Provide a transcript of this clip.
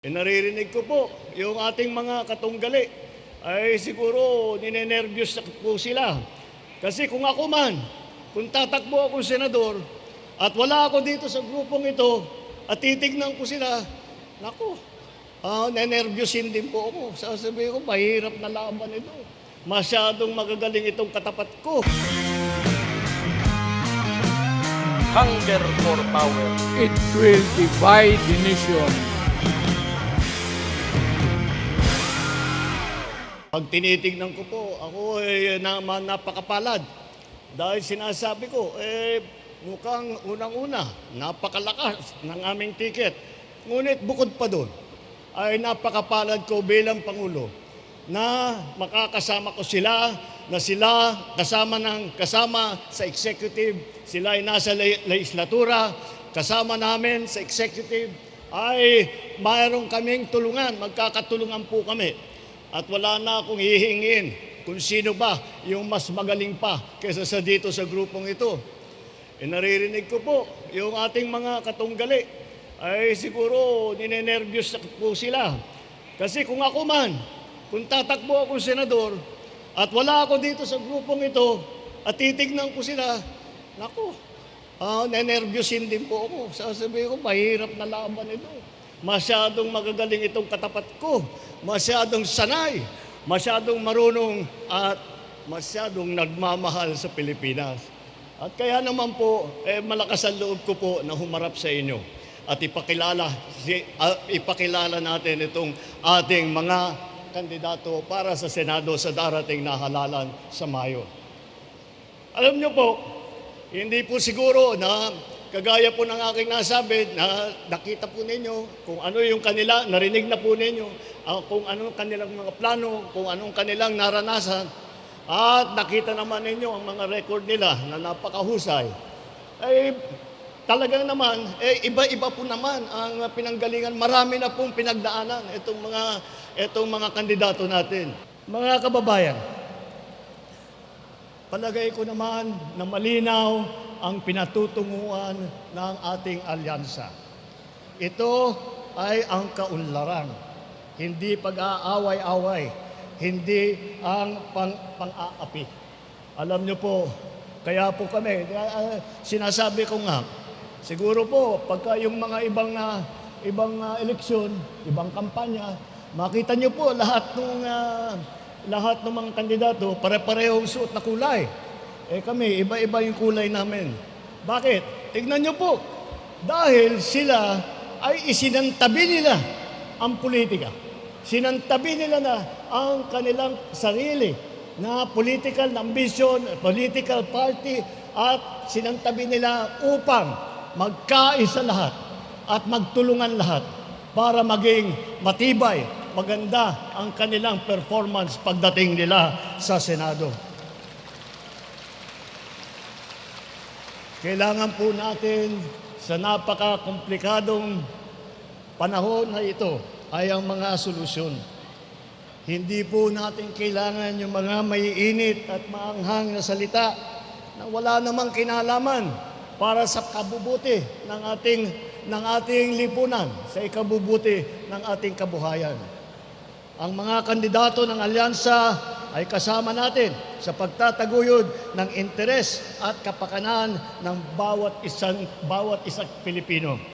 Naririnig ko po, yung ating mga katunggali ay siguro ninenervyos po sila. Kasi kung ako man, kung tatakbo akong senador at wala ako dito sa grupong ito at titignan ko sila, naku, nenervyosin din po ako. Sasabihin ko, mahirap na laban ito. Masyadong magagaling itong katapat ko. Hunger for power. It will divide the nation. Pag tinitignan ko po, ako ay napakapalad. Dahil sinasabi ko, mukhang unang-una, napakalakas ng aming ticket. Ngunit bukod pa doon, ay napakapalad ko bilang Pangulo na makakasama ko sila, na sila kasama sa executive, sila ay nasa legislatura, kasama namin sa executive, ay mayroon kaming tulungan, magkakatulungan po kami. At wala na akong hihingin kung sino ba yung mas magaling pa kaysa sa dito sa grupong ito. Naririnig ko po, yung ating mga katunggali ay siguro ninenervyos po sila. Kasi kung ako man, kung tatakbo akong senador at wala ako dito sa grupong ito at titignan ko sila, naku, nenervyosin din po ako. Sasabihin ko, mahirap na laban ito. Masyadong magagaling itong katapat ko, masyadong sanay, masyadong marunong at masyadong nagmamahal sa Pilipinas. At kaya naman po, malakas ang loob ko po na humarap sa inyo at ipakilala natin itong ating mga kandidato para sa Senado sa darating na halalan sa Mayo. Alam niyo po, hindi po siguro na kagaya po ng aking nasabi, na nakita po ninyo kung ano yung kanila, narinig na po ninyo, kung ano kanilang mga plano, kung anong kanilang naranasan, at nakita naman ninyo ang mga record nila na napakahusay. Talagang naman, iba-iba po naman ang pinanggalingan. Marami na pong pinagdaanan itong mga kandidato natin. Mga kababayan, palagay ko naman na malinaw ang pinatutunguhan ng ating alyansa. Ito ay ang kaunlaran, hindi pag-aaway-away, hindi ang pang-aapi. Alam niyo po, kaya po kami, sinasabi ko nga, siguro po, pagka yung mga ibang eleksyon, ibang kampanya, makita niyo po lahat ng mga kandidato, pare-parehong suot na kulay. Kami, iba-iba yung kulay namin. Bakit? Tignan niyo po. Dahil sila ay isinantabi nila ang politika. Sinantabi nila na ang kanilang sarili na political ambition, political party, at sinantabi nila upang magkaisa lahat at magtulungan lahat para maging matibay, maganda ang kanilang performance pagdating nila sa Senado. Kailangan po natin sa napaka-komplikadong panahon na ito ay ang mga solusyon. Hindi po natin kailangan yung mga maiinit at maanghang na salita na wala namang kinalaman para sa kabubuti ng ating lipunan, sa ikabubuti ng ating kabuhayan. Ang mga kandidato ng alyansa ay kasama natin sa pagtataguyod ng interes at kapakanan ng bawat isang Pilipino.